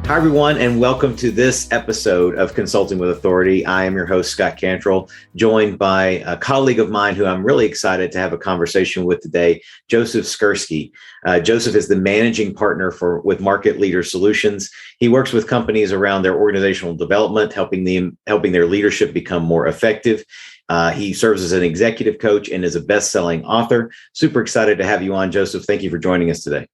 Hi, everyone, and welcome to this episode of Consulting with Authority. I am your host, Scott Cantrell, joined by a colleague of mine who I'm really excited to have a conversation with today, Joseph Skursky. Joseph is the managing partner with Market Leader Solutions. He works with companies around their organizational development, helping their leadership become more effective. He serves as an executive coach and is a best-selling author. Super excited to have you on, Joseph. Thank you for joining us today.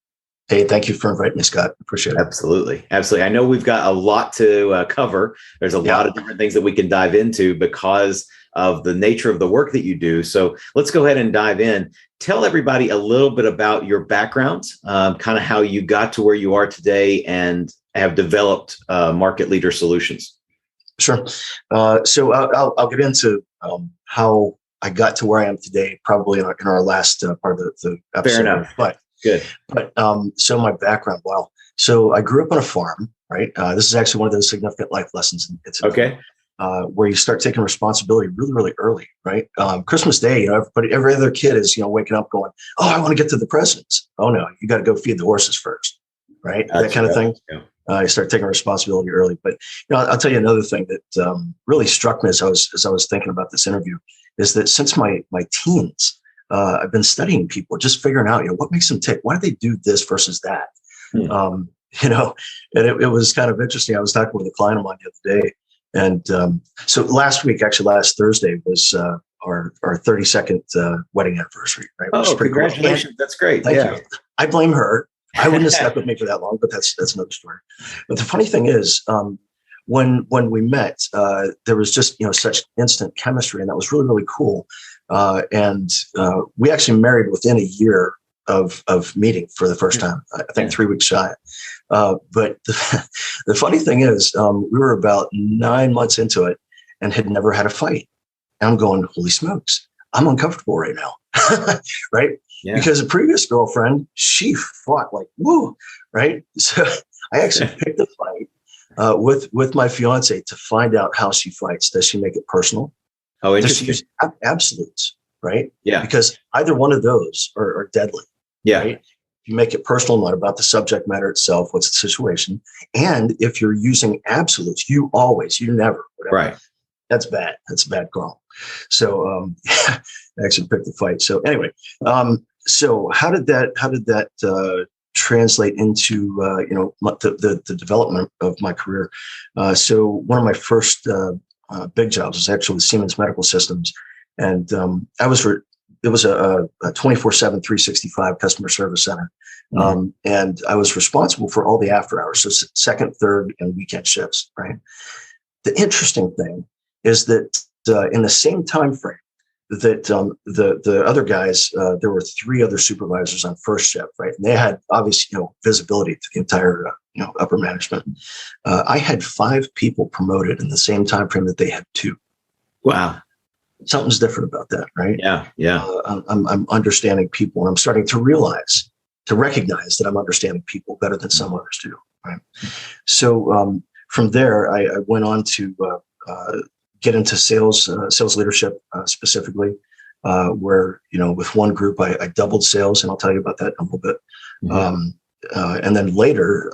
Hey, thank you for inviting me, Scott. Appreciate it. Absolutely. I know we've got a lot to cover. There's a lot of different things that we can dive into because of the nature of the work that you do. So let's go ahead and dive in. Tell everybody a little bit about your background, kind of how you got to where you are today and have developed Market Leader Solutions. Sure. So I'll get into how I got to where I am today, probably in our last part of the episode. Fair enough. Good. But so my background, so I grew up on a farm, right? This is actually one of those significant life lessons. Okay. Where you start taking responsibility really, really early, right? Christmas Day, every other kid is, waking up going, "Oh, I want to get to the presents." Oh no, you got to go feed the horses first, right? That kind of thing. Yeah. You start taking responsibility early. But I'll tell you another thing that really struck me as I was thinking about this interview is that since my teens. I've been studying people, just figuring out, what makes them tick? Why do they do this versus that? And it was kind of interesting. I was talking with a client of mine the other day. And so last Thursday was our 32nd wedding anniversary. Right? Oh, congratulations. Cool. That's great. Thank you. I blame her. I wouldn't have stuck with me for that long, but that's another story. But the funny thing is, when we met, there was just, such instant chemistry, and that was really, really cool. And we actually married within a year of meeting for the first time, I think 3 weeks shy. But the funny thing is, we were about 9 months into it and had never had a fight. And I'm going, holy smokes, I'm uncomfortable right now. Right? Yeah. Because a previous girlfriend, she fought like, woo, right? So I actually picked a fight with my fiance to find out how she fights. Does she make it personal? Oh, interesting. Does she use absolutes, right? Yeah. Because either one of those are deadly. Yeah. Right? If you make it personal, not about the subject matter itself, what's the situation? And if you're using absolutes, you never, whatever. Right. That's bad. That's a bad call. So I actually picked the fight. So anyway, so how did that translate into the development of my career? So one of my first big jobs was actually with Siemens Medical Systems, and it was a 24/7, 365 customer service center, and I was responsible for all the after hours, so second, third, and weekend shifts. Right. The interesting thing is that in the same time frame that the other guys, there were 3 other supervisors on first shift, right? And they had obviously, visibility to the entire, upper management. I had 5 people promoted in the same time frame that they had 2. Wow. Something's different about that, right? Yeah. Yeah. I'm understanding people, and I'm starting to recognize that I'm understanding people better than some others do, right? So from there, I went on to get into sales leadership specifically, where, with one group, I doubled sales, and I'll tell you about that in a little bit. Mm-hmm. And then later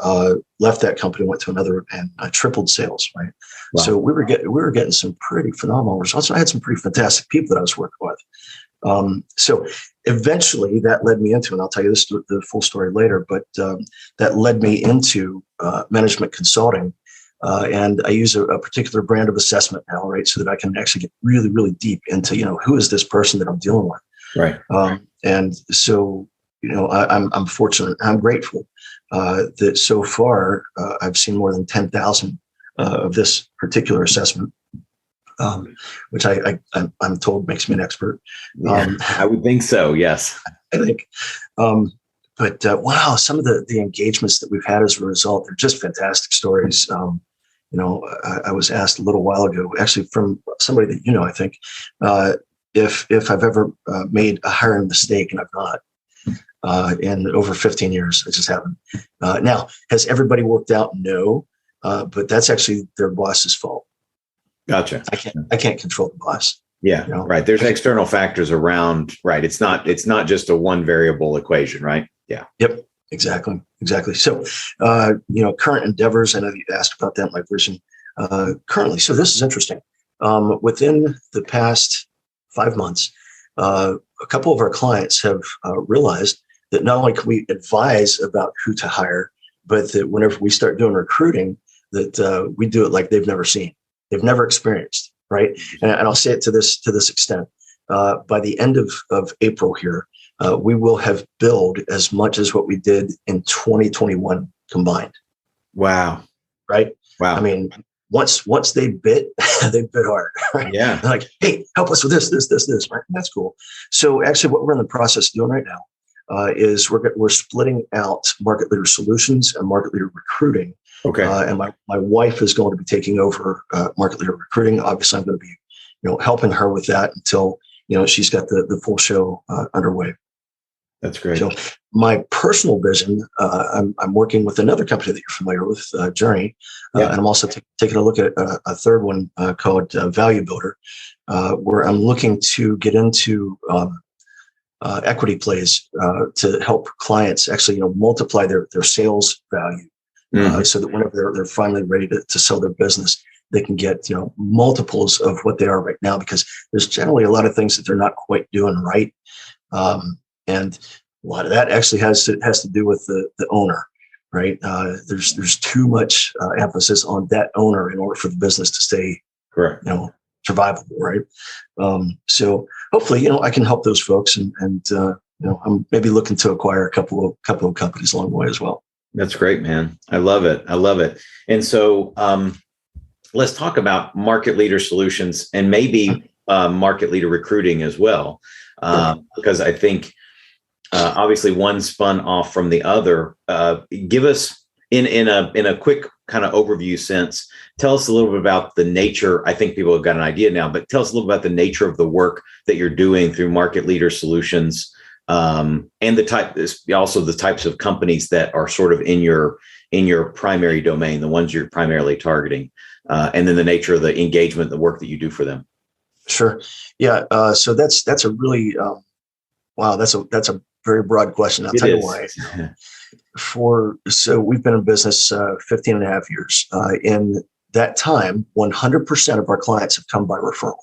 left that company, went to another, and I tripled sales. Right. Wow. So we were getting some pretty phenomenal results. I had some pretty fantastic people that I was working with. So eventually that led me into, and I'll tell you the full story later, but that led me into management consulting. And I use a particular brand of assessment now, right? So that I can actually get really, really deep into, who is this person that I'm dealing with? Right. And so, I'm fortunate. I'm grateful that so far I've seen more than 10,000 of this particular assessment, which I'm told makes me an expert. I would think so. Yes. I think. But wow, some of the engagements that we've had as a result, they're just fantastic stories. I was asked a little while ago, actually from somebody that I think, if I've ever made a hiring mistake, and I've not. In over 15 years, I just haven't. Now, has everybody worked out? No, but that's actually their boss's fault. Gotcha. I can't control the boss. Yeah, right. There's external factors around. Right. It's not just a one variable equation. Right. Yeah. Yep. Exactly. Exactly. So, current endeavors, I know you asked about that, my vision currently. So this is interesting. Within the past 5 months, a couple of our clients have realized that not only can we advise about who to hire, but that whenever we start doing recruiting, that we do it like they've never seen, they've never experienced, right? And I'll say it to this extent. By the end of April here, we will have billed as much as what we did in 2021 combined. Wow. Right. Wow. I mean, once they bit, they bit hard. Right? Yeah. They're like, hey, help us with this. Right? That's cool. So actually, what we're in the process of doing right now is we're splitting out market leader solutions and market leader recruiting. Okay. And my wife is going to be taking over market leader recruiting. Obviously, I'm going to be helping her with that until she's got the full show underway. That's great. So my personal vision, I'm working with another company that you're familiar with, Journey, and I'm also taking a look at a third one called Value Builder, where I'm looking to get into equity plays to help clients actually multiply their sales value, so that whenever they're finally ready to sell their business, they can get multiples of what they are right now, because there's generally a lot of things that they're not quite doing right. And a lot of that actually has to do with the owner, right? There's too much emphasis on that owner in order for the business to stay, correct, survivable, right? So hopefully, I can help those folks, and I'm maybe looking to acquire a couple of companies along the way as well. That's great, man. I love it. And so let's talk about market leader solutions and maybe market leader recruiting as well, because I think. Obviously, one spun off from the other. Give us, in a quick kind of overview sense, tell us a little bit about the nature. I think people have got an idea now, but tell us a little about the nature of the work that you're doing through Market Leader Solutions, and also the types of companies that are sort of in your primary domain, the ones you're primarily targeting, and then the nature of the engagement, the work that you do for them. Sure. Yeah. So that's a really wow. That's a very broad question. I'll tell you why. So we've been in business 15 and a half years. In that time, 100% of our clients have come by referral.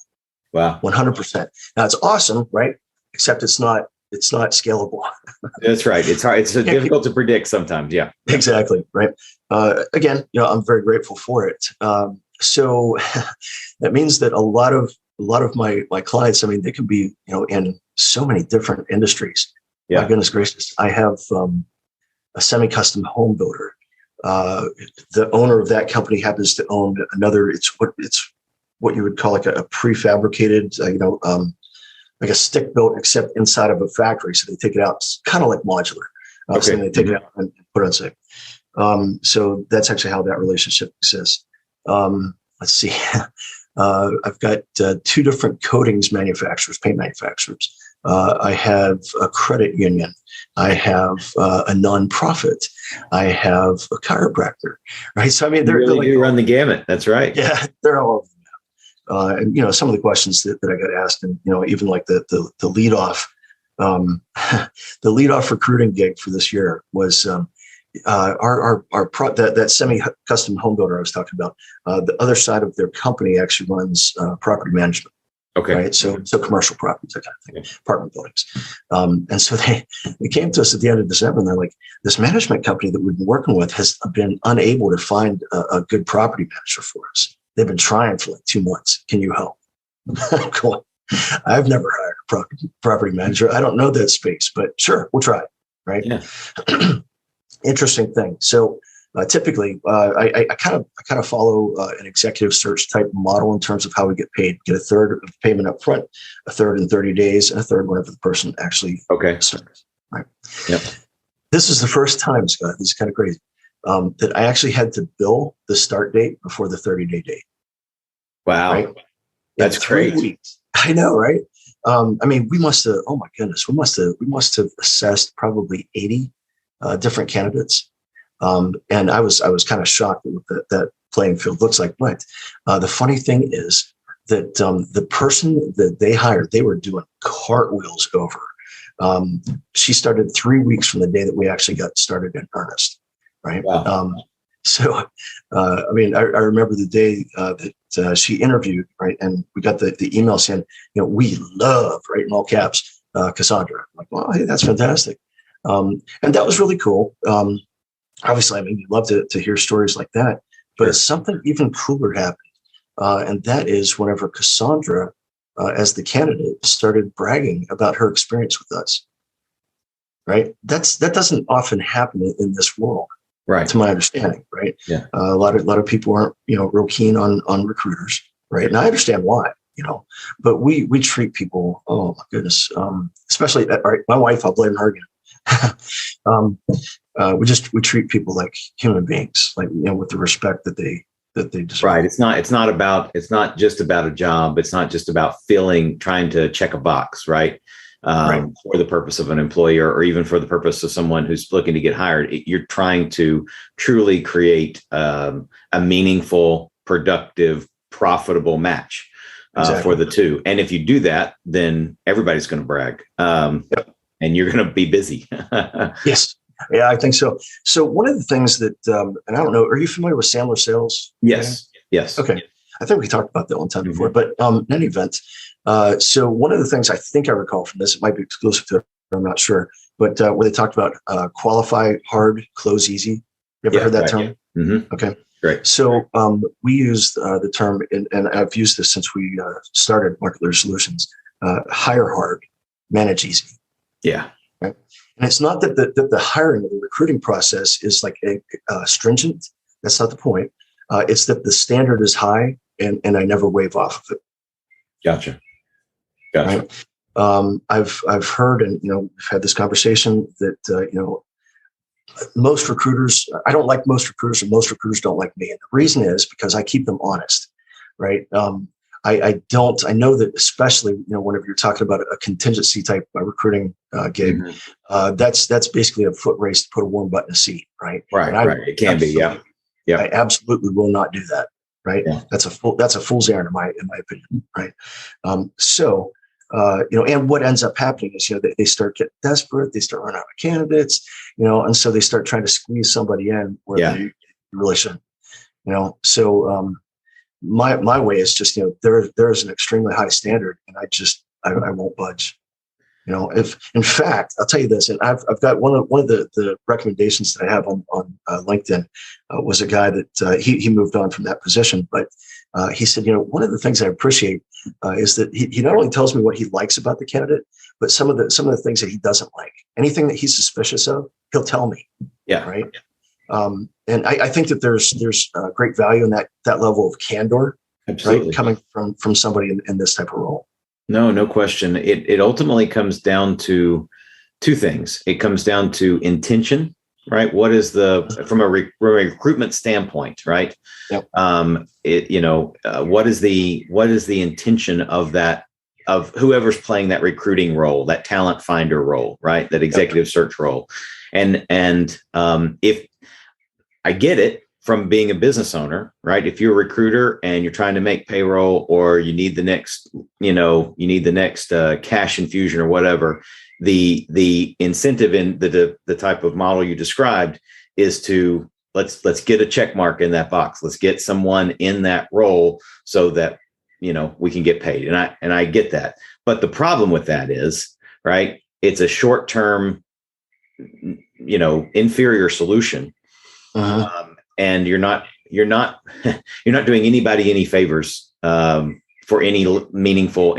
Wow. 100%. Now it's awesome, right? Except it's not scalable. That's right. It's hard. It's difficult to predict sometimes. Yeah. Exactly. Right. Again, I'm very grateful for it. So that means that a lot of my clients, I mean, they can be, in so many different industries. Yeah. My goodness gracious. I have a semi-custom home builder. The owner of that company happens to own another. It's what you would call like a prefabricated, like a stick built, except inside of a factory. So they take it out, it's kind of like modular. So they take it out and put it on site. So that's actually how that relationship exists. Let's see. I've got 2 different coatings manufacturers, paint manufacturers. I have a credit union. I have a nonprofit. I have a chiropractor. Right. So I mean, they're like, you run the gamut. That's right. Yeah, they're all over the map. And some of the questions that I got asked, and even like the lead off, the lead off recruiting gig for this year was that semi-custom home builder I was talking about. The other side of their company actually runs property management. Okay. Right. So commercial properties, that kind of thing, apartment buildings. And so they came to us at the end of December, and they're like, this management company that we've been working with has been unable to find a good property manager for us. They've been trying for like 2 months. Can you help? Cool. I've never hired a property manager. I don't know that space, but sure, we'll try. Right. Yeah. Interesting thing. So typically, I kind of follow an executive search type model in terms of how we get paid. Get a third of payment up front, a third in 30 days, and a third whenever the person actually starts. Right. Yep. This is the first time, Scott. This is kind of crazy. That I actually had to bill the start date before the 30-day date. Wow, right? That's great. Weeks. I know, right? I mean, we must have. Oh my goodness, we must have assessed probably 80 different candidates. And I was kind of shocked at what that playing field looks like. But the funny thing is that the person that they hired, they were doing cartwheels over She started 3 weeks from the day that we actually got started in earnest. Right. Wow. So, I mean, I remember the day that she interviewed, right, and we got the email saying, we love, right, in all caps, Cassandra. I'm like, well, hey, that's fantastic. And that was really cool. Obviously, I mean, you love to hear stories like that, but Sure. something even cooler happened. And that is whenever Cassandra, as the candidate, started bragging about her experience with us, right? That doesn't often happen in this world. Right. To my understanding, right? Yeah. A lot of people aren't, real keen on recruiters, right? And I understand why, but we treat people. Oh my goodness, especially right, my wife. I'll blame her again. We treat people like human beings, like with the respect that they deserve. Right. It's not just about a job. It's not just about trying to check a box, right? Right. For the purpose of an employer, or even for the purpose of someone who's looking to get hired. You're trying to truly create a meaningful, productive, profitable match for the two. And if you do that, then everybody's going to brag, Yep. and you're going to be busy. Yes. Yeah, I think so. So one of the things that, and I don't know, are you familiar with Sandler Sales? Yes. Yes. Okay. I think we talked about that one time before, but in any event, so one of the things I think I recall from this, it might be exclusive to it, I'm not sure, but where they talked about qualify hard, close easy. You ever heard that term? Yeah. Mm-hmm. Okay. Great. So we use the term, and I've used this since we started Market Leader Solutions, hire hard, manage easy. Yeah. Right. And it's not that the hiring or the recruiting process is like stringent. That's not the point. It's that the standard is high, and I never wave off of it. Gotcha. Right? I've heard, and we've had this conversation that most recruiters. I don't like most recruiters, and most recruiters don't like me. And the reason is because I keep them honest. Right. I don't. I know that especially whenever you're talking about a contingency type recruiting gig, that's basically a foot race to put a warm butt in a seat. Right. Right. Right. It can be. Yeah. Yeah. I absolutely will not do that. Right. Yeah. That's a fool's errand in my opinion. Right. And what ends up happening is, they start getting desperate. They start running out of candidates, and so they start trying to squeeze somebody in where they really shouldn't, So my way is just, there is an extremely high standard, and I won't budge. If in fact, I'll tell you this, and I've got one of the recommendations that I have on LinkedIn was a guy that he moved on from that position, but he said, one of the things I appreciate is that he not only tells me what he likes about the candidate, but some of the things that he doesn't like. Anything that he's suspicious of, he'll tell me. Yeah. Right. And I think that there's great value in that level of candor. Absolutely. Right, coming from somebody in this type of role. No question. It ultimately comes down to two things. It comes down to intention, right? What is from a recruitment standpoint, right? Yep. What is the intention of that, of whoever's playing that recruiting role, that talent finder role, right? That executive search role. And if I get it from being a business owner, right? If you're a recruiter and you're trying to make payroll, or you need the next, cash infusion or whatever, the incentive in the type of model you described is to let's get a check mark in that box. Let's get someone in that role so that we can get paid. And I get that. But the problem with that is, right, it's a short-term, inferior solution. And you're not doing anybody any favors for any meaningful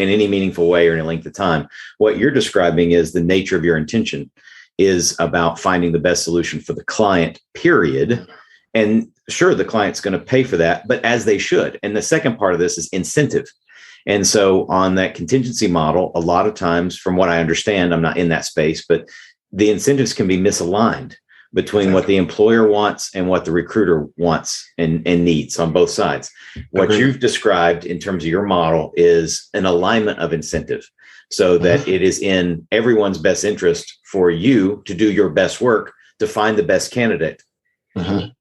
way or any length of time. What you're describing is the nature of your intention is about finding the best solution for the client, period. And sure, the client's going to pay for that, but as they should. And the second part of this is incentive. And so on that contingency model, a lot of times, from what I understand, I'm not in that space, but the incentives can be misaligned between what the employer wants and what the recruiter wants and needs on both sides. What you've described in terms of your model is an alignment of incentive, so that it is in everyone's best interest for you to do your best work to find the best candidate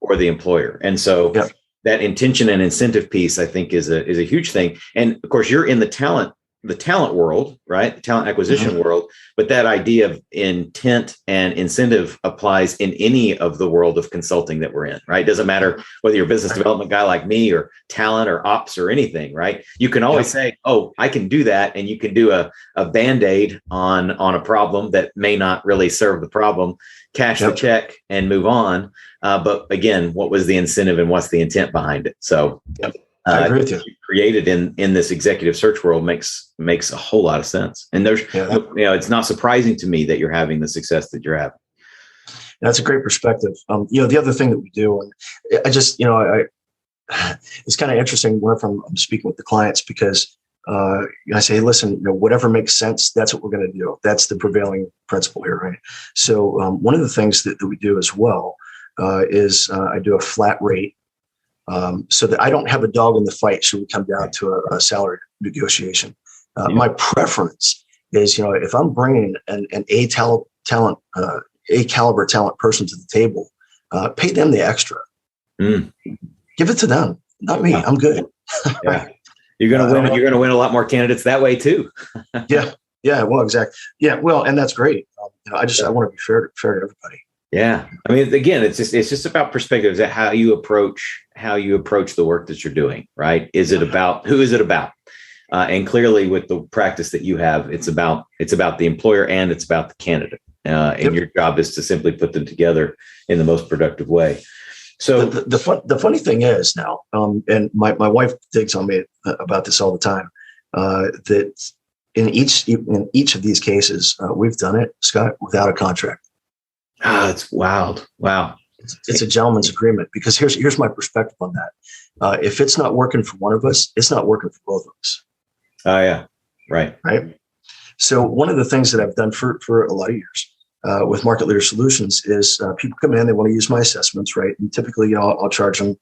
for the employer. And so that intention and incentive piece, I think, is a huge thing. And of course, you're in the talent the talent world, right? The talent acquisition world, but that idea of intent and incentive applies in any of the world of consulting that we're in, right? Doesn't matter whether you're a business development guy like me or talent or ops or anything, right? You can always say, oh, I can do that. And you can do a Band-Aid on a problem that may not really serve the problem, cash the check and move on. But again, what was the incentive and what's the intent behind it? So I agree with you. Created in this executive search world makes a whole lot of sense. And there's, it's not surprising to me that you're having the success that you're having. That's a great perspective. The other thing that we do, and it's kind of interesting whenever I'm speaking with the clients, because I say, listen, whatever makes sense, that's what we're going to do. That's the prevailing principle here, right? So one of the things that we do as well is I do a flat rate. So that I don't have a dog in the fight should we come down to a salary negotiation. My preference is, if I'm bringing an A caliber talent person to the table, pay them the extra. Give it to them, not me. I'm good. You're going to win. You're going to win a lot more candidates that way too. Well, exactly. And that's great. I want to be fair to everybody. Yeah. I mean, again, it's just about perspectives, that how you approach the work that you're doing, right? Who is it about? And clearly with the practice that you have, it's about the employer and it's about the candidate. And your job is to simply put them together in the most productive way. So the funny thing is now, and my wife digs on me about this all the time, that in each of these cases, we've done it, Scott, without a contract. It's wild. Wow. It's a gentleman's agreement, because here's my perspective on that. If it's not working for one of us, it's not working for both of us. Oh yeah. Right. So one of the things that I've done for a lot of years with Market Leader Solutions is people come in, they want to use my assessments, right? And typically, I'll charge them,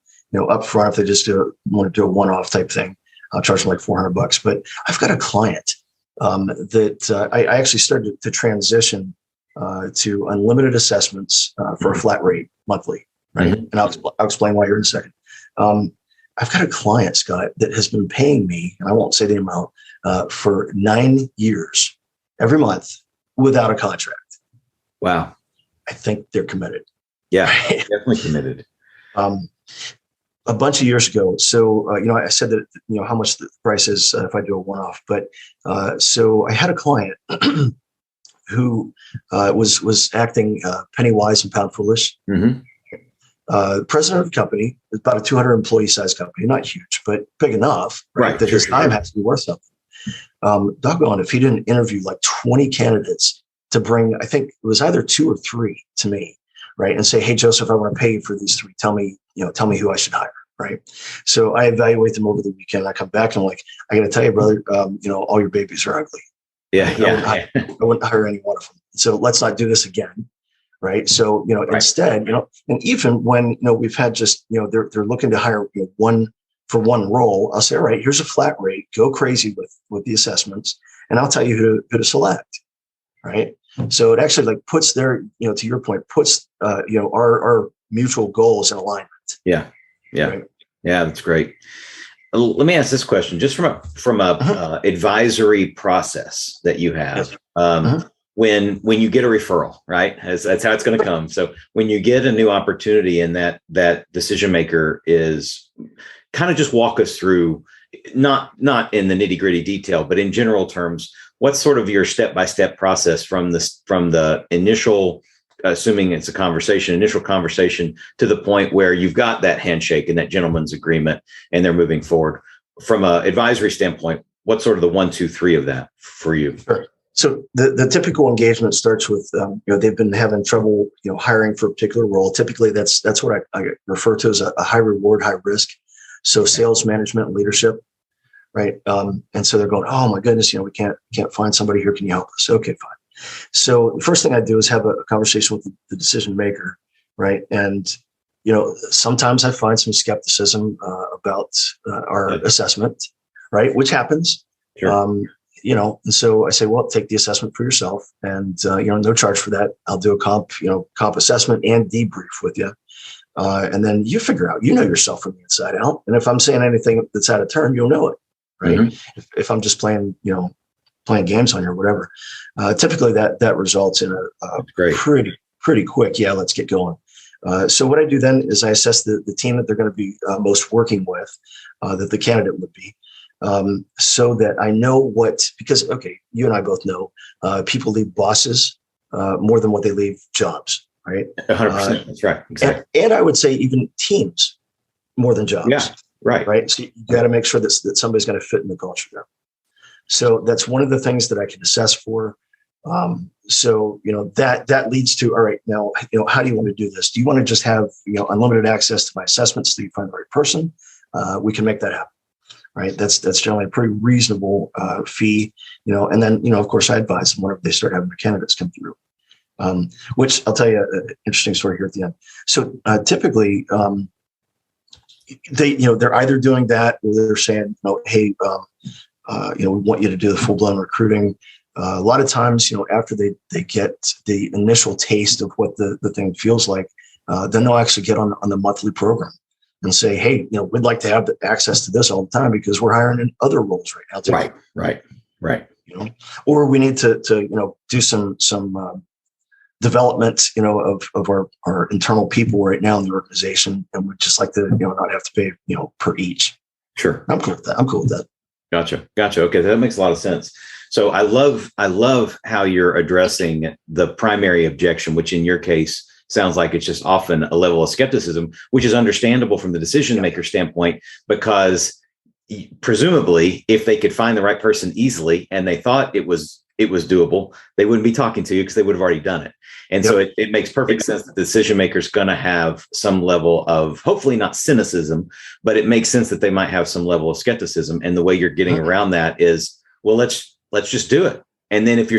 up front if they just want to do a one-off type thing. I'll charge them like $400. But I've got a client that I actually started to transition to unlimited assessments for a flat rate monthly, right? And I'll explain why here in a second. I've got a client, Scott, that has been paying me, and I won't say the amount, for 9 years, every month, without a contract. Wow. I think they're committed. Yeah, definitely committed. A bunch of years ago. So, I said that, how much the price is if I do a one-off. But so I had a client who was acting penny wise and pound foolish. President of the company, about a 200 employee size company, not huge, but big enough, right? That his time has to be worth something. Doggone, if he didn't interview like 20 candidates to bring, I think it was either 2 or 3 to me, right? And say, hey, Joseph, I want to pay you for these 3. Tell me who I should hire, right? So I evaluate them over the weekend. I come back and I'm like, I got to tell you, brother, all your babies are ugly. I wouldn't hire any one of them. So let's not do this again. Right. So, instead, and even when, we've had just, they're looking to hire one for one role, I'll say, all right, here's a flat rate, go crazy with the assessments, and I'll tell you who to select. Right. So it actually puts their, to your point, puts, our mutual goals in alignment. Yeah. Right? Yeah. That's great. Let me ask this question, just from a advisory process that you have. When you get a referral, right? That's how it's going to come. So when you get a new opportunity and that decision maker is kind of, just walk us through, not in the nitty gritty detail, but in general terms, what's sort of your step-by-step process from the initial, assuming it's initial conversation to the point where you've got that handshake and that gentleman's agreement and they're moving forward. From an advisory standpoint, what's sort of the 1, 2, 3 of that for you? Sure. So the typical engagement starts with, they've been having trouble, hiring for a particular role. Typically, that's what I refer to as a high reward, high risk. So sales management and leadership, right? And so they're going, oh my goodness, we can't find somebody here. Can you help us? Okay, fine. So the first thing I do is have a conversation with the decision maker, right? And sometimes I find some skepticism about our assessment, right? Which happens. Sure. And so I say, well, take the assessment for yourself, and no charge for that. I'll do a comp assessment and debrief with you, and then you figure out, yourself from the inside out. And if I'm saying anything that's out of turn, you'll know it, right? Mm-hmm. If I'm just playing, playing games on you or whatever, typically that results in a pretty quick, yeah, let's get going. So what I do then is I assess the team that they're going to be most working with, that the candidate would be, so that I know because, okay, you and I both know people leave bosses more than what they leave jobs, right? 100%. That's right. Exactly. And I would say even teams more than jobs. Yeah. Right. Right. So you got to make sure that somebody's going to fit in the culture there. So that's one of the things that I can assess for. So, that leads to, all right, now, how do you want to do this? Do you want to just have, unlimited access to my assessments till you find the right person? We can make that happen. Right. That's generally a pretty reasonable fee, and then, of course, I advise them whenever they start having the candidates come through, which I'll tell you an interesting story here at the end. So typically, they're either doing that or they're saying, hey, we want you to do the full blown recruiting. A lot of times, after they get the initial taste of what the thing feels like, then they'll actually get on the monthly program and say, hey, we'd like to have access to this all the time because we're hiring in other roles right now too. Right. Or we need to do some development, of our internal people right now in the organization, and we'd just like to, not have to pay, per each. Sure. I'm cool with that. Gotcha. Okay. That makes a lot of sense. So I love how you're addressing the primary objection, which in your case sounds like it's just often a level of skepticism, which is understandable from the decision maker standpoint, because presumably if they could find the right person easily and they thought it was doable, they wouldn't be talking to you because they would have already done it. And so it makes perfect sense that the decision maker is going to have some level of, hopefully not cynicism, but it makes sense that they might have some level of skepticism. And the way you're getting around that is, well, let's just do it. And then if you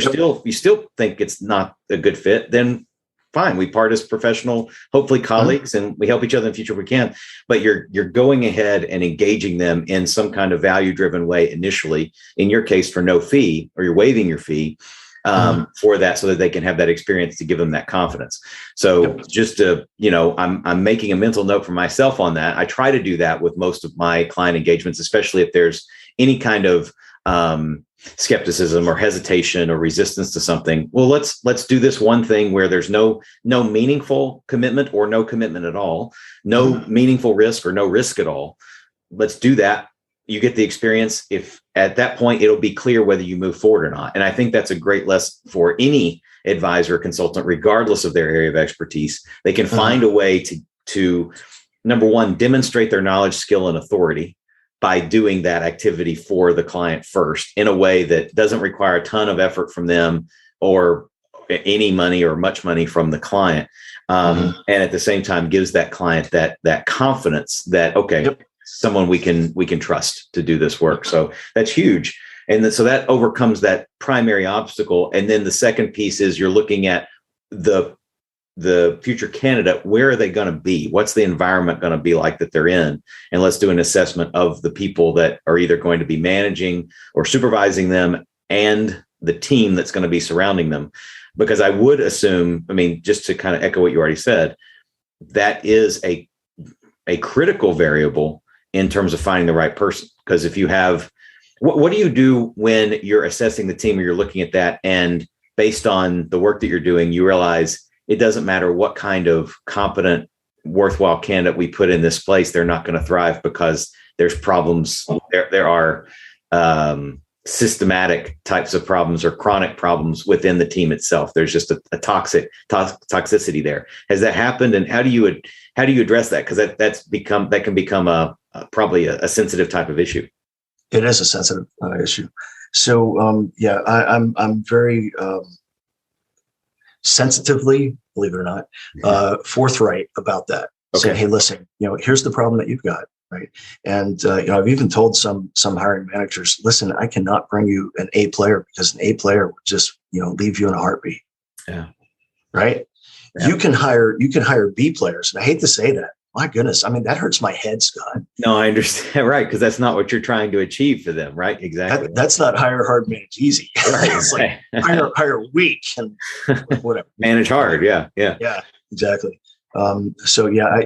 still think it's not a good fit, then fine, we part as professional, hopefully colleagues, and we help each other in the future if we can. But you're going ahead and engaging them in some kind of value-driven way initially, in your case for no fee, or you're waiving your fee for that, so that they can have that experience to give them that confidence. So just to, I'm making a mental note for myself on that. I try to do that with most of my client engagements, especially if there's any kind of skepticism or hesitation or resistance to something. Well, let's do this one thing where there's no meaningful commitment or no commitment at all, no meaningful risk or no risk at all. Let's do that. You get the experience. If at that point, it'll be clear whether you move forward or not. And I think that's a great lesson for any advisor or consultant, regardless of their area of expertise. They can find a way to number one, demonstrate their knowledge, skill, and authority by doing that activity for the client first in a way that doesn't require a ton of effort from them or any money or much money from the client. And at the same time gives that client that confidence that, okay, someone we can trust to do this work. So that's huge. And so that overcomes that primary obstacle. And then the second piece is you're looking at the future candidate. Where are they going to be? What's the environment going to be like that they're in? And let's do an assessment of the people that are either going to be managing or supervising them and the team that's going to be surrounding them. Because I would assume, just to kind of echo what you already said, that is a critical variable in terms of finding the right person. Because if you have, what do you do when you're assessing the team or you're looking at that, and based on the work that you're doing, you realize it doesn't matter what kind of competent, worthwhile candidate we put in this place, they're not going to thrive because there's problems. There are systematic types of problems or chronic problems within the team itself. There's just a toxicity there. Has that happened? And how do you address that? Because that can become probably a sensitive type of issue. It is a sensitive issue. So I'm very sensitively, believe it or not, forthright about that. Okay. Saying, hey, listen, here's the problem that you've got, right? And I've even told some hiring managers, listen, I cannot bring you an A player because an A player would just leave you in a heartbeat. Yeah. Right. Yeah. You can hire B players, and I hate to say that. My goodness, that hurts my head, Scott. No, I understand, right? Because that's not what you're trying to achieve for them, right? Exactly. That's not hire hard, manage easy. Right. It's like hire weak and whatever. Manage hard, yeah, exactly. So yeah,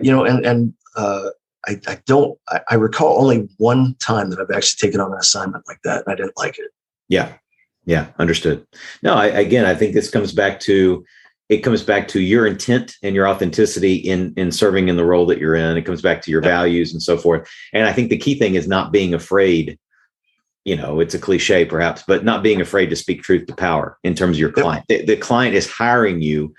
I recall only one time that I've actually taken on an assignment like that, and I didn't like it. Yeah. Yeah. Understood. No, I think this comes back to, your intent and your authenticity in serving in the role that you're in. It comes back to your values and so forth. And I think the key thing is not being afraid. It's a cliche perhaps, but not being afraid to speak truth to power in terms of your client. The client is hiring you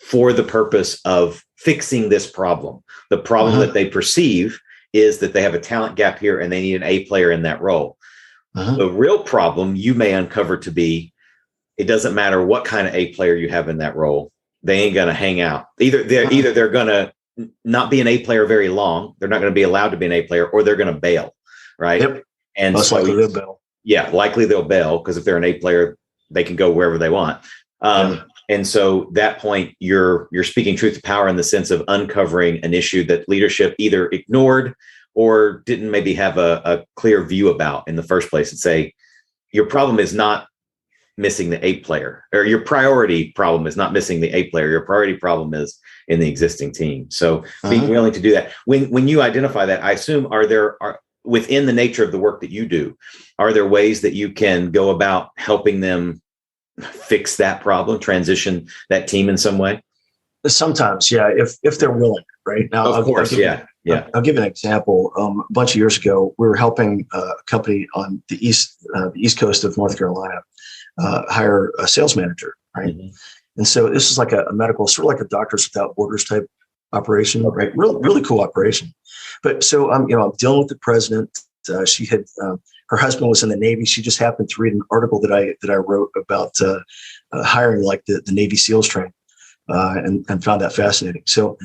for the purpose of fixing this problem. The problem that they perceive is that they have a talent gap here and they need an A player in that role. The real problem you may uncover to be, it doesn't matter what kind of A player you have in that role. They ain't going to hang out. Either they're going to not be an A player very long. They're not going to be allowed to be an A player, or they're going to bail. Right. Yep. And most likely they'll bail. Yeah. Likely they'll bail, because if they're an A player, they can go wherever they want. And so that point, you're speaking truth to power in the sense of uncovering an issue that leadership either ignored or didn't maybe have a clear view about in the first place, and say, your problem is not missing the A player, or your priority problem is not missing the A player. Your priority problem is in the existing team. So being willing to do that. When you identify that, I assume, are within the nature of the work that you do, are there ways that you can go about helping them fix that problem, transition that team in some way? Sometimes, yeah, if they're willing, right? Now, of course, yeah. I'll give you an example. A bunch of years ago, we were helping a company on the east coast of North Carolina hire a sales manager, right? And so this is like a medical, sort of like a Doctors Without Borders type operation, right? Really cool operation. But so I'm dealing with the president. She had her husband was in the Navy. She just happened to read an article that I wrote about hiring like the Navy SEALs training, and found that fascinating. So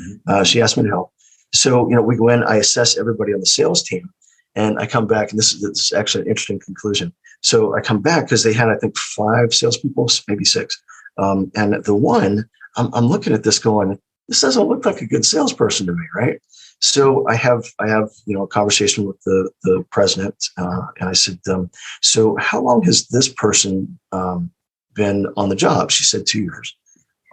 she asked me to help. So we go in, I assess everybody on the sales team, and I come back, and this is actually an interesting conclusion. So I come back because they had, I think, 5 salespeople, maybe 6, and the one I'm looking at this going, this doesn't look like a good salesperson to me, right? So I have a conversation with the president, and I said, so how long has this person been on the job? She said 2 years.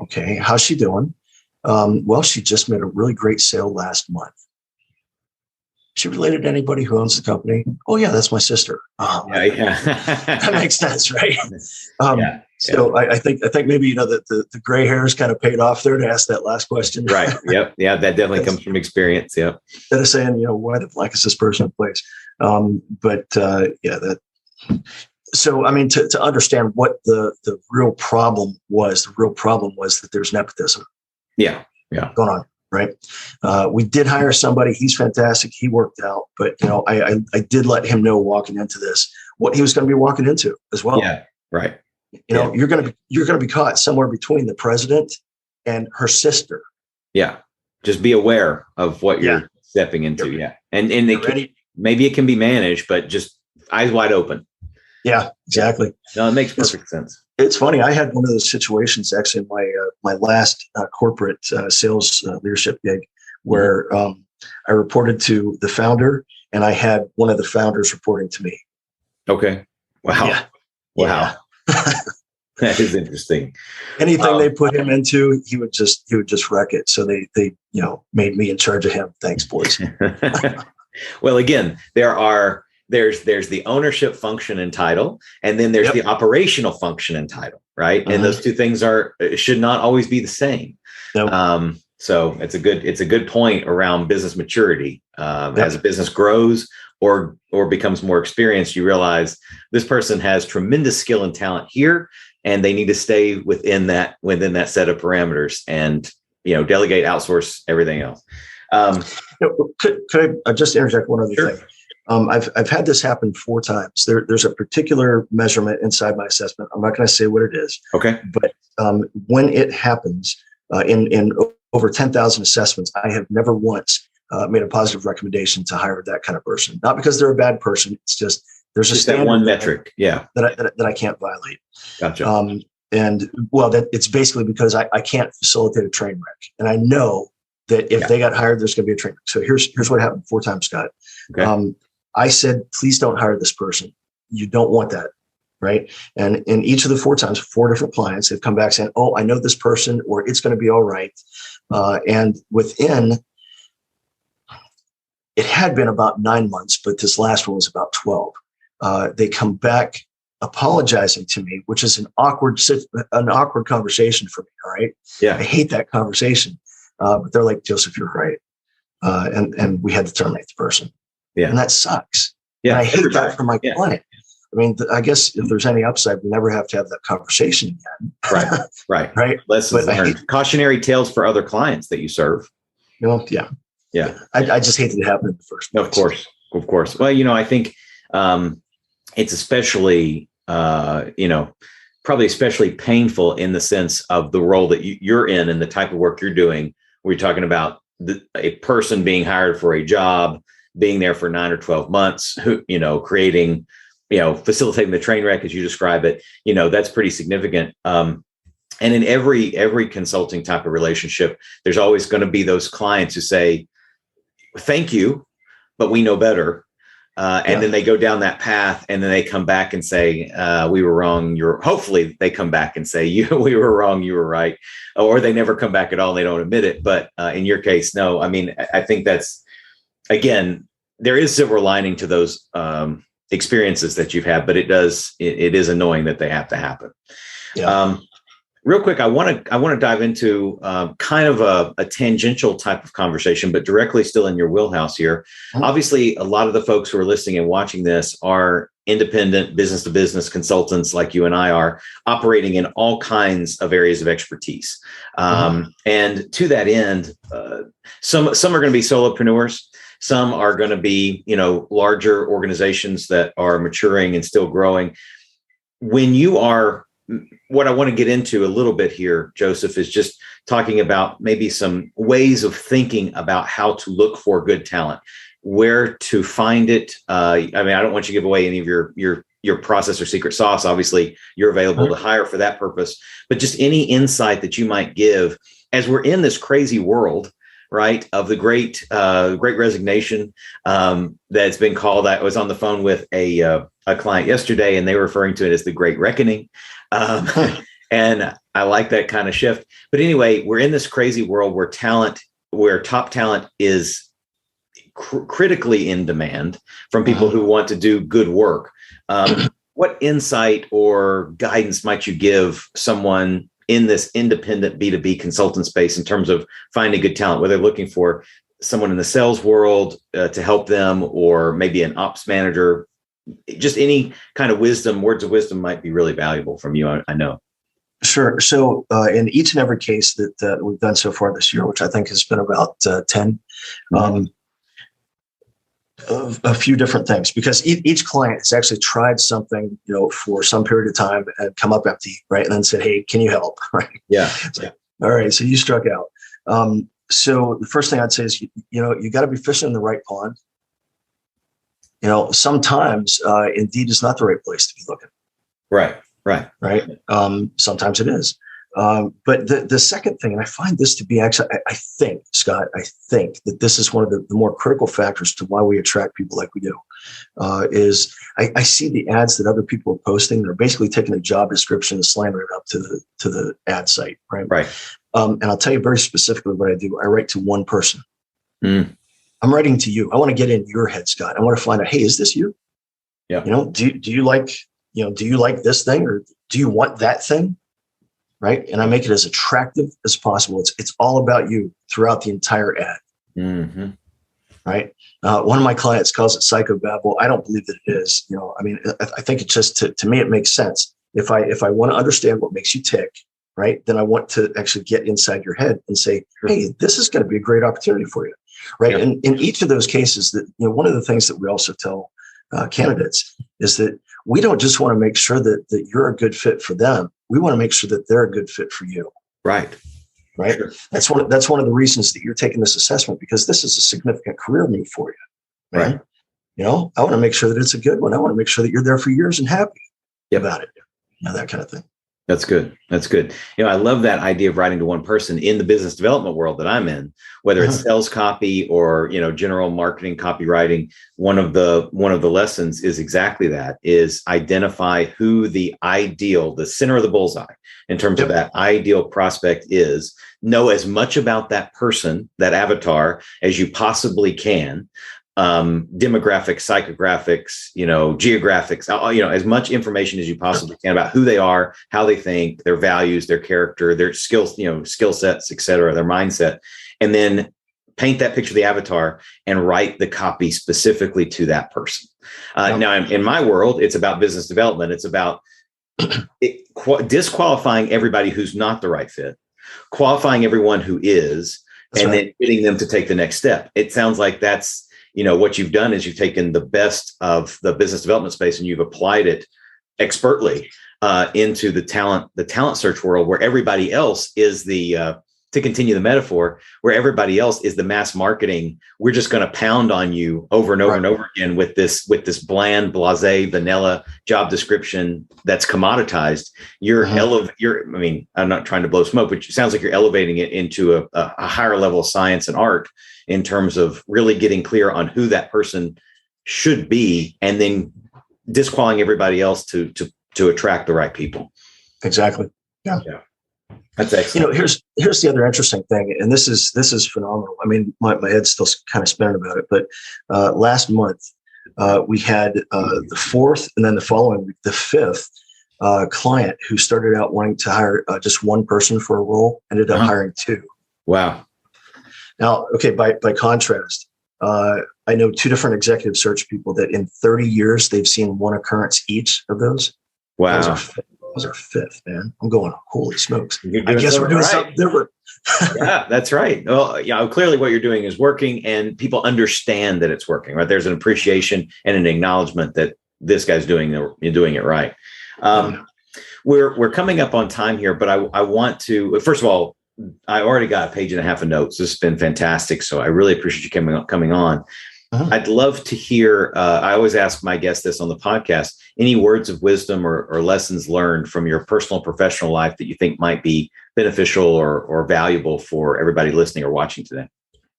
Okay, how's she doing? Well, she just made a really great sale last month. She related to anybody who owns the company? Oh yeah, that's my sister. That makes sense, right? So I think maybe the gray hairs kind of paid off there to ask that last question. Right. Yep. Yeah, that definitely comes from experience. Yeah. Instead of saying, why the black is this person in place? So I mean, to understand what the real problem was, that there's nepotism. Yeah. Going on. Right. We did hire somebody. He's fantastic. He worked out, but I did let him know walking into this what he was going to be walking into as well. Yeah. Right. You're going to be caught somewhere between the president and her sister. Yeah. Just be aware of what you're stepping into. Yeah. And maybe it can be managed, but just eyes wide open. Yeah, exactly. No, it makes perfect sense. It's funny. I had one of those situations actually in my last corporate sales leadership gig where I reported to the founder, and I had one of the founders reporting to me. Okay. Wow. Yeah. Wow. That is interesting. Anything they put him into, he would just wreck it. So they made me in charge of him. Thanks, boys. Well, again, there's the ownership function and title, and then there's the operational function and title, right? And those two things should not always be the same. Nope. So it's a good point around business maturity. As a business grows or becomes more experienced, you realize this person has tremendous skill and talent here, and they need to stay within that set of parameters, and delegate, outsource everything else. Could I just interject one other thing? I've had this happen 4 times. There's a particular measurement inside my assessment. I'm not going to say what it is. Okay. But when it happens in over 10,000 assessments, I have never once made a positive recommendation to hire that kind of person. Not because they're a bad person. It's just there's a standard, that one metric, that I can't violate. Gotcha. And that it's basically because I can't facilitate a train wreck, and I know that if they got hired, there's going to be a train wreck. So here's what happened 4 times, Scott. Okay. I said, please don't hire this person. You don't want that, right? And in each of the 4 times, 4 different clients, they've come back saying, oh, I know this person, or it's going to be all right. And within it had been about 9 months, but this last one was about 12. They come back apologizing to me, which is an awkward conversation for me. All right. Yeah. I hate that conversation. But they're like, Joseph, you're right. And we had to terminate the person. Yeah. And that sucks. Yeah. And I hate that for my Yeah. client. I mean, I guess if there's any upside, we never have to have that conversation again. Right. Right. Right. Lessons learned. Cautionary tales for other clients that you serve. Yeah. Yeah. I just hate that it happened in the first place. Of course. Of course. Well, I think it's especially, probably especially painful in the sense of the role that you're in and the type of work you're doing. We're talking about a person being hired for a job, being there for 9 or 12 months, creating, facilitating the train wreck, as you describe it, that's pretty significant. And in every consulting type of relationship, there's always going to be those clients who say, thank you, but we know better. And then they go down that path, and then they come back and say, we were wrong. Hopefully they come back and say, we were wrong. You were right. Or they never come back at all. And they don't admit it. But in your case, no. I mean, I think that's, again, there is silver lining to those experiences that you've had, but it is annoying that they have to happen. Yeah. Real quick, I want to dive into kind of a tangential type of conversation, but directly still in your wheelhouse here. Mm-hmm. Obviously, a lot of the folks who are listening and watching this are independent business-to-business consultants like you and I are, operating in all kinds of areas of expertise. And to that end, some are going to be solopreneurs. Some are going to be, larger organizations that are maturing and still growing. When you are, what I want to get into a little bit here, Joseph, is just talking about maybe some ways of thinking about how to look for good talent, where to find it. I don't want you to give away any of your process or secret sauce. Obviously, you're available to hire for that purpose, but just any insight that you might give as we're in this crazy world, right, of the great resignation that's been called. I was on the phone with a client yesterday, and they were referring to it as the Great Reckoning. And I like that kind of shift. But anyway, we're in this crazy world where top talent is critically in demand from people who want to do good work. What insight or guidance might you give someone in this independent B2B consultant space in terms of finding good talent, whether they're looking for someone in the sales world to help them, or maybe an ops manager? Just any kind of words of wisdom might be really valuable from you, I know. Sure. So in each and every case that we've done so far this year, which I think has been about 10, a few different things, because each client has actually tried something, for some period of time and come up empty, right? And then said, hey, can you help? Right. Yeah. All right. So you struck out. So the first thing I'd say is, you got to be fishing in the right pond. Sometimes Indeed is not the right place to be looking. Right. Sometimes it is. But the second thing, and I find this to be actually, I think, Scott, that this is one of the more critical factors to why we attract people like we do, is I see the ads that other people are posting. They're basically taking a job description and slamming it up to the ad site. Right. And I'll tell you very specifically what I do. I write to one person. I'm writing to you. I want to get in your head, Scott. I want to find out, hey, is this you? Yeah. Do you like this thing, or do you want that thing? Right. And I make it as attractive as possible. It's all about you throughout the entire ad. Right. One of my clients calls it psychobabble. I don't believe that it is. I think it's just, to me, it makes sense. If I want to understand what makes you tick, right, then I want to actually get inside your head and say, hey, this is going to be a great opportunity for you. Right. Yeah. And in each of those cases, that one of the things that we also tell candidates is that we don't just want to make sure that you're a good fit for them. We want to make sure that they're a good fit for you. Right. Sure. That's one of the reasons that you're taking this assessment, because this is a significant career move for you. Right. I want to make sure that it's a good one. I want to make sure that you're there for years and happy about it. That kind of thing. That's good. I love that idea of writing to one person in the business development world that I'm in, whether it's sales copy or, general marketing copywriting. One of the lessons is exactly that, is identify who the center of the bullseye in terms of that ideal prospect is. Know as much about that person, that avatar, as you possibly can. demographics, psychographics, geographics, as much information as you possibly can about who they are, how they think, their values, their character, their skills, skill sets, et cetera, their mindset, and then paint that picture of the avatar and write the copy specifically to that person. Now, in my world, it's about business development. It's about disqualifying everybody who's not the right fit, qualifying everyone who is, then getting them to take the next step. It sounds like that's, what you've done is you've taken the best of the business development space and you've applied it expertly into the talent search world, where everybody else is to continue the metaphor, where everybody else is the mass marketing. We're just going to pound on you over and over and over again with this bland, blasé, vanilla job description that's commoditized. I'm not trying to blow smoke, but it sounds like you're elevating it into a higher level of science and art in terms of really getting clear on who that person should be, and then disqualifying everybody else to attract the right people. Exactly. Yeah. That's excellent. Here's the other interesting thing, and this is phenomenal. I mean, my head's still kind of spinning about it, but last month we had the fourth, and then the following week, the fifth client who started out wanting to hire just one person for a role, ended up hiring two. Wow. Now, okay, by contrast, I know two different executive search people that in 30 years, they've seen one occurrence each of those. Wow. Those are fifth, man. I'm going, holy smokes. I guess we're doing something different. Yeah, that's right. Well, clearly what you're doing is working, and people understand that it's working, right? There's an appreciation and an acknowledgement that this guy's doing it right. We're coming up on time here, but I want to, first of all, I already got a page and a half of notes. This has been fantastic. So I really appreciate you coming on. I'd love to hear, I always ask my guests this on the podcast, any words of wisdom or lessons learned from your personal and professional life that you think might be beneficial or valuable for everybody listening or watching today?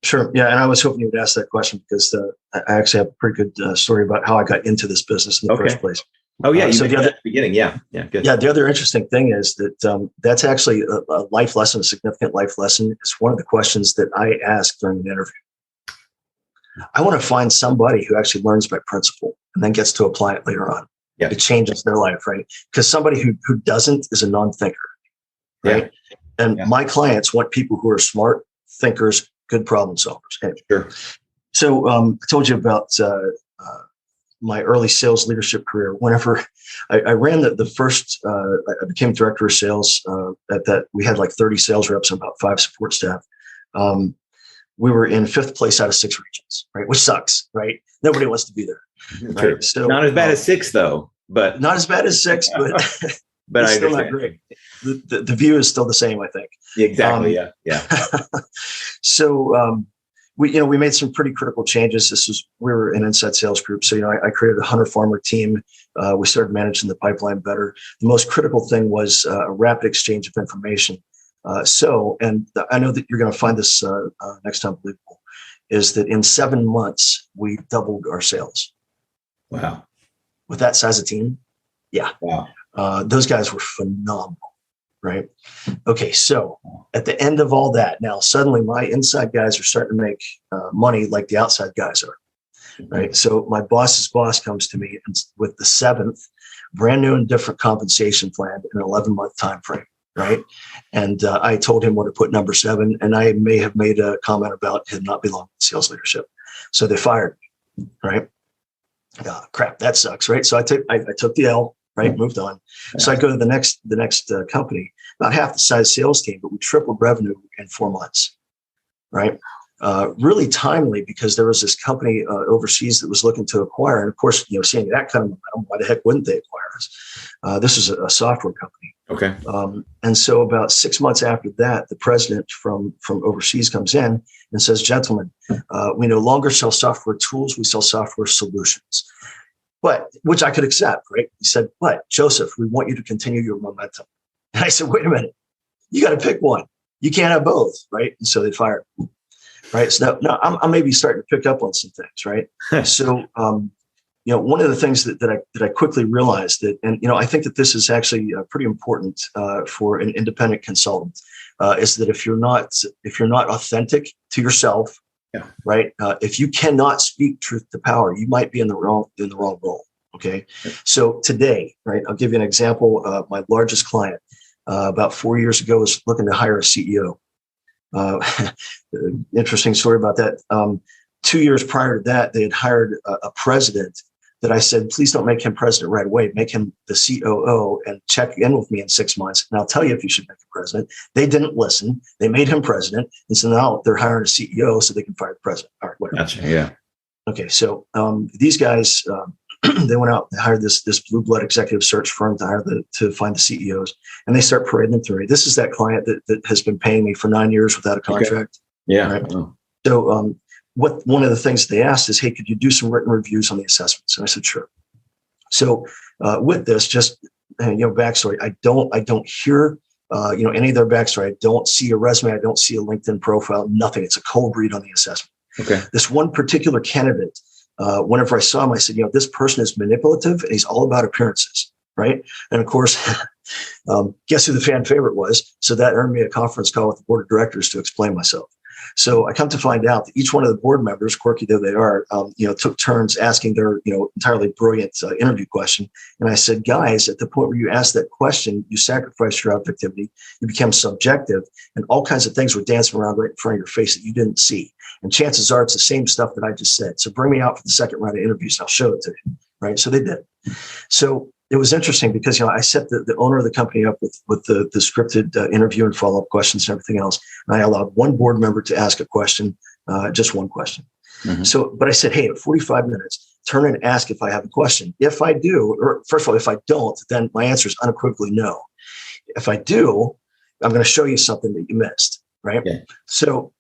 Sure. Yeah. And I was hoping you would ask that question because I actually have a pretty good story about how I got into this business in the first place. Oh, yeah. You mentioned at the beginning. Yeah. Yeah. Good. Yeah. The other interesting thing is that that's actually a life lesson, a significant life lesson. It's one of the questions that I ask during an interview. I want to find somebody who actually learns by principle and then gets to apply it later on. Yeah. It changes their life, right? Because somebody who doesn't is a non-thinker, right? Yeah. And my clients want people who are smart thinkers, good problem solvers. Anyway. Sure. So I told you about my early sales leadership career. Whenever I ran the first, I became director of sales at that. We had like 30 sales reps and about 5 support staff. We were in 5th place out of 6 regions, right? Which sucks, right? Nobody wants to be there. Right? So, not as bad as 6 though, but not as bad as 6, but but it's I still understand. not great. The view is still the same, I think. Exactly. Yeah. So we made some pretty critical changes. We were an inside sales group, so I created a hunter farmer team. We started managing the pipeline better. The most critical thing was a rapid exchange of information. And I know that you're going to find this next time believable, is that in 7 months, we doubled our sales. Wow. With that size of team. Yeah. Wow. Those guys were phenomenal. Right. Okay. So at the end of all that, now suddenly my inside guys are starting to make money like the outside guys are. Right. So my boss's boss comes to me with the 7th brand new and different compensation plan in an 11-month time frame. Right. And I told him what to put number 7, and I may have made a comment about him not belonging to sales leadership. So they fired me. Right. Crap. That sucks. Right. So I took the L. Right. Moved on. So I go to the next company, about half the size sales team, but we tripled revenue in 4 months. Right. Really timely, because there was this company overseas that was looking to acquire. And of course, seeing that kind of momentum, why the heck wouldn't they acquire us? This is a software company. Okay. And so about 6 months after that, the president from overseas comes in and says, "Gentlemen, we no longer sell software tools. We sell software solutions." But, which I could accept, right? He said, "But Joseph, we want you to continue your momentum." And I said, "Wait a minute, you got to pick one. You can't have both," right? And so they fired me, right? So now I'm maybe starting to pick up on some things, right? So, one of the things that I quickly realized that, and I think that this is actually pretty important for an independent consultant, is that if you're not authentic to yourself Yeah. Right. If you cannot speak truth to power, you might be in the wrong role. Okay. Yeah. So today, right, I'll give you an example. My largest client about 4 years ago was looking to hire a CEO. Interesting story about that. 2 years prior to that, they had hired a president that I said, please don't make him president right away. Make him the COO and check in with me in 6 months. And I'll tell you if you should make him president. They didn't listen. They made him president. And so now they're hiring a CEO so they can fire the president. All right, whatever. Gotcha. Yeah. Okay. So these guys, they went out and hired this blue blood executive search firm to find the CEOs. And they start parading them through. This is that client that has been paying me for 9 years without a contract. Okay. Yeah. Right? Oh. So one of the things they asked is, hey, could you do some written reviews on the assessments? And I said, sure. So with this, just backstory, I don't hear any of their backstory. I don't see a resume. I don't see a LinkedIn profile. Nothing. It's a cold read on the assessment. Okay. This one particular candidate, whenever I saw him, I said, this person is manipulative and he's all about appearances, right? And of course, guess who the fan favorite was? So that earned me a conference call with the board of directors to explain myself. So I come to find out that each one of the board members, quirky though they are, took turns asking their, entirely brilliant interview question. And I said, guys, at the point where you asked that question, you sacrificed your objectivity, you became subjective, and all kinds of things were dancing around right in front of your face that you didn't see. And chances are it's the same stuff that I just said. So bring me out for the second round of interviews and I'll show it to you. Right. So they did. So it was interesting because, I set the owner of the company up with the scripted interview and follow-up questions and everything else. And I allowed one board member to ask a question, just one question. Mm-hmm. So, but I said, hey, at 45 minutes, turn and ask if I have a question. If I do, or first of all, if I don't, then my answer is unequivocally no. If I do, I'm going to show you something that you missed. Right. Yeah. So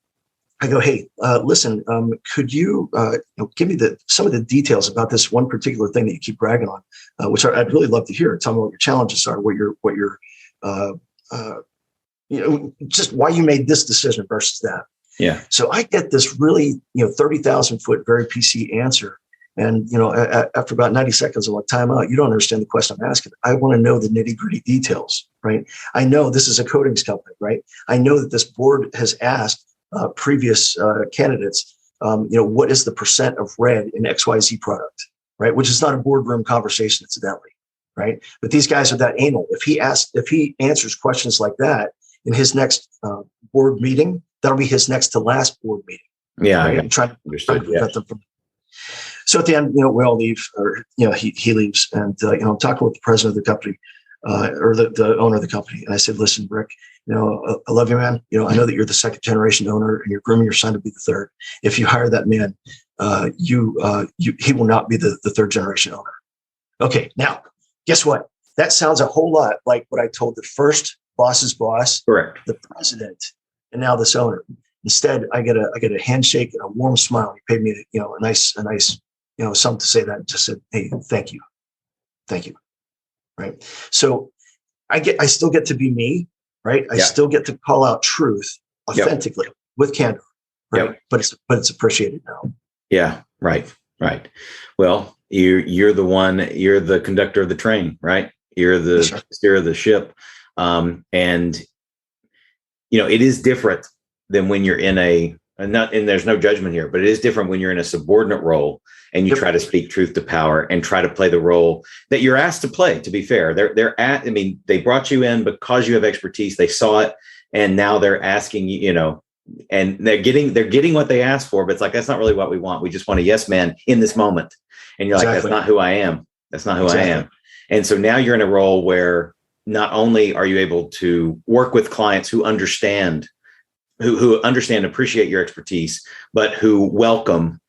I go, hey, listen, could you give me some of the details about this one particular thing that you keep bragging on, which I'd really love to hear. Tell me what your challenges are, what your just why you made this decision versus that. Yeah. So I get this really, 30,000 foot, very PC answer. And, after about 90 seconds, I'm like, time out. You don't understand the question I'm asking. I want to know the nitty gritty details, right? I know this is a coatings company, right? I know that this board has asked previous candidates, what is the percent of red in XYZ product, right? Which is not a boardroom conversation, incidentally, right? But these guys are that anal. If he answers questions like that in his next board meeting, that'll be his next to last board meeting. Yeah, right? I'm trying to prevent them from. So at the end, we all leave, or he leaves, and I'm talking with the president of the company, or the owner of the company, and I said, "Listen, Rick, I love you, man. I know that you're the second generation owner, and you're grooming your son to be the third. If you hire that man, he will not be the third generation owner." Okay, now guess what? That sounds a whole lot like what I told the first boss's boss, correct, the president, and now this owner. Instead, I get a handshake and a warm smile. He paid me, a nice, something to say that. Just said, "Hey, thank you." Right. So I still get to be me. Right. I still get to call out truth authentically with candor. Right. Yep. But it's appreciated now. Yeah. Right. Right. Well, you're the conductor of the train, right? You're the steer of the ship. And it is different than when you're in and there's no judgment here, but it is different when you're in a subordinate role and you try to speak truth to power and try to play the role that you're asked to play. To be fair, they brought you in because you have expertise. They saw it, and now they're asking you, and they're getting what they asked for. But it's like, that's not really what we want. We just want a yes man in this moment. And you're like, that's not who I am. That's not who I am. And so now you're in a role where not only are you able to work with clients who understand, and appreciate your expertise, but who welcome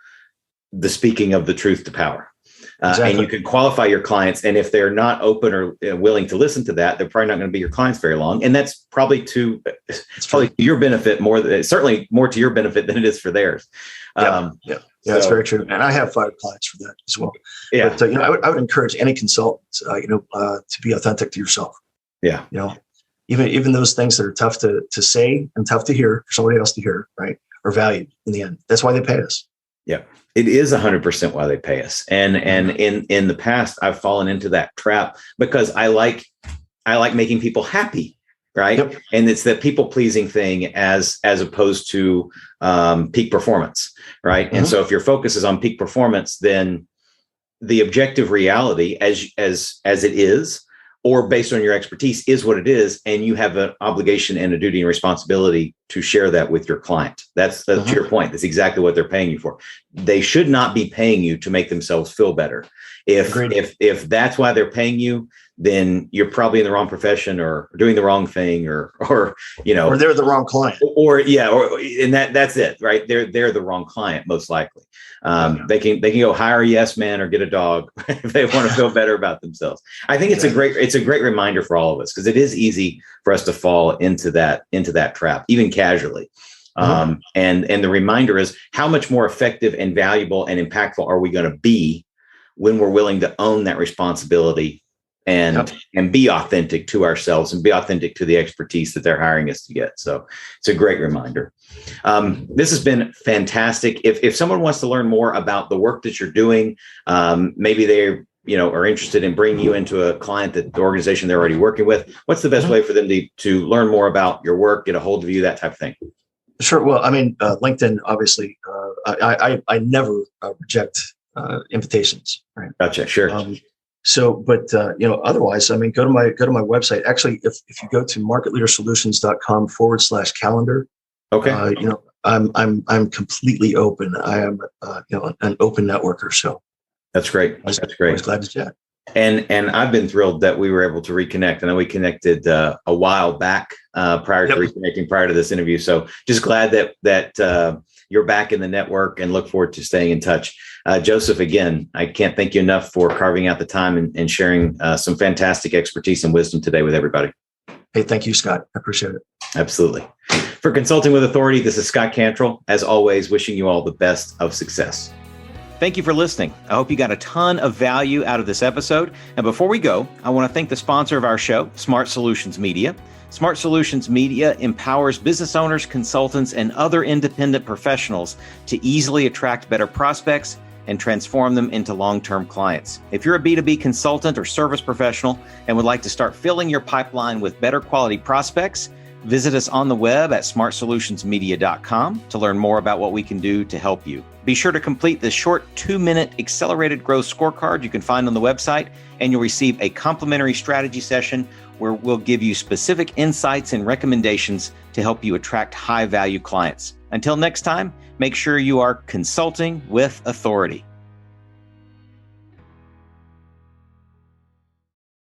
the speaking of the truth to power. And you can qualify your clients. And if they're not open or willing to listen to that, they're probably not going to be your clients very long. And that's probably to your benefit certainly more to your benefit than it is for theirs. That's very true. And I have 5 clients for that as well. Yeah. But, I would encourage any consultant, to be authentic to yourself. Yeah. Even those things that are tough to say and tough to hear for somebody else to hear, right, are valued in the end. That's why they pay us. Yeah, it is 100% why they pay us. And in the past, I've fallen into that trap because I like making people happy. right? Yep. And it's the people pleasing thing as opposed to peak performance, right? And so if your focus is on peak performance, then the objective reality as it is, or based on your expertise, is what it is, and you have an obligation and a duty and responsibility to share that with your client. That's to your point. That's exactly what they're paying you for. They should not be paying you to make themselves feel better. If that's why they're paying you, then you're probably in the wrong profession or doing the wrong thing, or or they're the wrong client, and that's it, right? They're the wrong client, most likely. They can go hire a yes man or get a dog if they want to feel better about themselves. I think it's a great reminder for all of us, because it is easy for us to fall into that trap, even casually. And the reminder is, how much more effective and valuable and impactful are we going to be when we're willing to own that responsibility and be authentic to ourselves and be authentic to the expertise that they're hiring us to get. So it's a great reminder. This has been fantastic. If someone wants to learn more about the work that you're doing, maybe they are interested in bringing you into a client, that the organization they're already working with, what's the best way for them to learn more about your work, get a hold of you, that type of thing? Sure. Well, I mean, LinkedIn, obviously, I never reject invitations. Right. Gotcha. Sure. Otherwise, I mean, go to my website. Actually, if you go to marketleadersolutions.com/calendar, okay. I'm completely open. I am, an open networker. So that's great. That's great. I was glad to chat. And I've been thrilled that we were able to reconnect. I know we connected a while back prior to reconnecting, prior to this interview. So just glad that you're back in the network, and look forward to staying in touch. Joseph, again, I can't thank you enough for carving out the time and sharing some fantastic expertise and wisdom today with everybody. Hey, thank you, Scott. I appreciate it. Absolutely. For Consulting with Authority, this is Scott Cantrell, as always, wishing you all the best of success. Thank you for listening. I hope you got a ton of value out of this episode. And before we go, I want to thank the sponsor of our show, Smart Solutions Media. Smart Solutions Media empowers business owners, consultants, and other independent professionals to easily attract better prospects and transform them into long-term clients. If you're a B2B consultant or service professional and would like to start filling your pipeline with better quality prospects, visit us on the web at smartsolutionsmedia.com to learn more about what we can do to help you. Be sure to complete the short 2-minute accelerated growth scorecard you can find on the website, and you'll receive a complimentary strategy session where we'll give you specific insights and recommendations to help you attract high-value clients. Until next time, make sure you are consulting with authority.